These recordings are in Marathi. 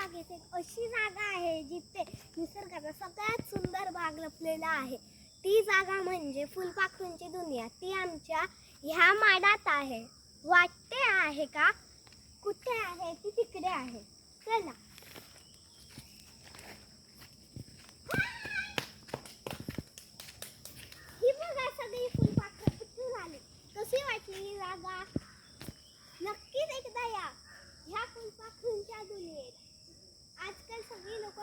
बागेत एक अशी जागा आहे जिथे निसर्गाचा सगळ्यात सुंदर भाग लपलेला आहे. ती जागा म्हणजे फुलपाखरूंची दुनिया. ती आमच्या ह्या माडात आहे. वाटते आहे का? कुठे आहे? ती तिकडे आहे. चला. ही बघा सगळी फुलपाखरं कुठून आली. कशी वाटली ही जागा? नक्कीच एकदा या ह्या फुलपाखरूंच्या दुनियेत. आजकाल सगळी लोक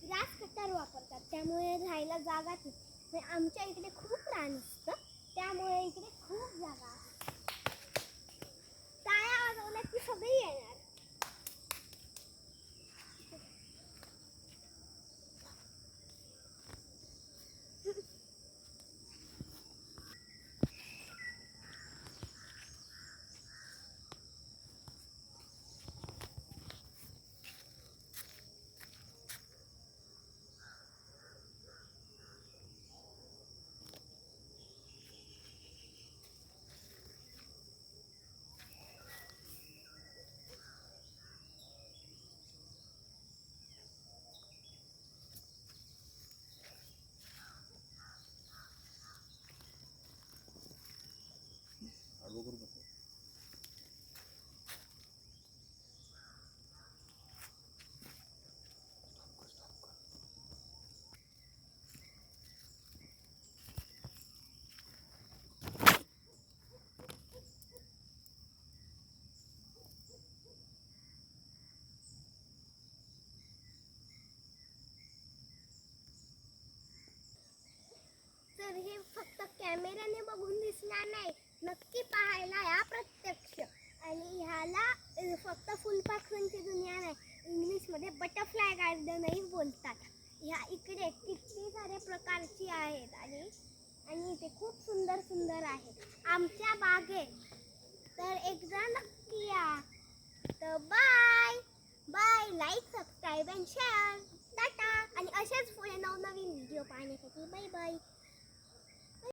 ग्रास कटर वापरतात, त्यामुळे राहायला जागा नाही. आमच्या इकडे खूप रान असतं, त्यामुळे इकडे खूप जागा असते. टाळ्या वाजवल्या की सगळी येणार. तर हे फक्त कॅमेऱ्याने बघून दिसणार नाही, नक्की पाहायला या प्रत्यक्ष. आणि ह्याला फक्त फुलपाखरूंची दुनिया नाही, इंग्लिशमध्ये बटरफ्लाय गार्डनही बोलतात. ह्या इकडे किती सारे प्रकारची आहेत आणि ते खूप सुंदर सुंदर आहेत आमच्या बागेत. तर एकदा नक्की या. तर bye bye. Like, subscribe and share. Tata. आणि असेच पुढे नवनवीन व्हिडिओ पाहण्यासाठी बाय बाय.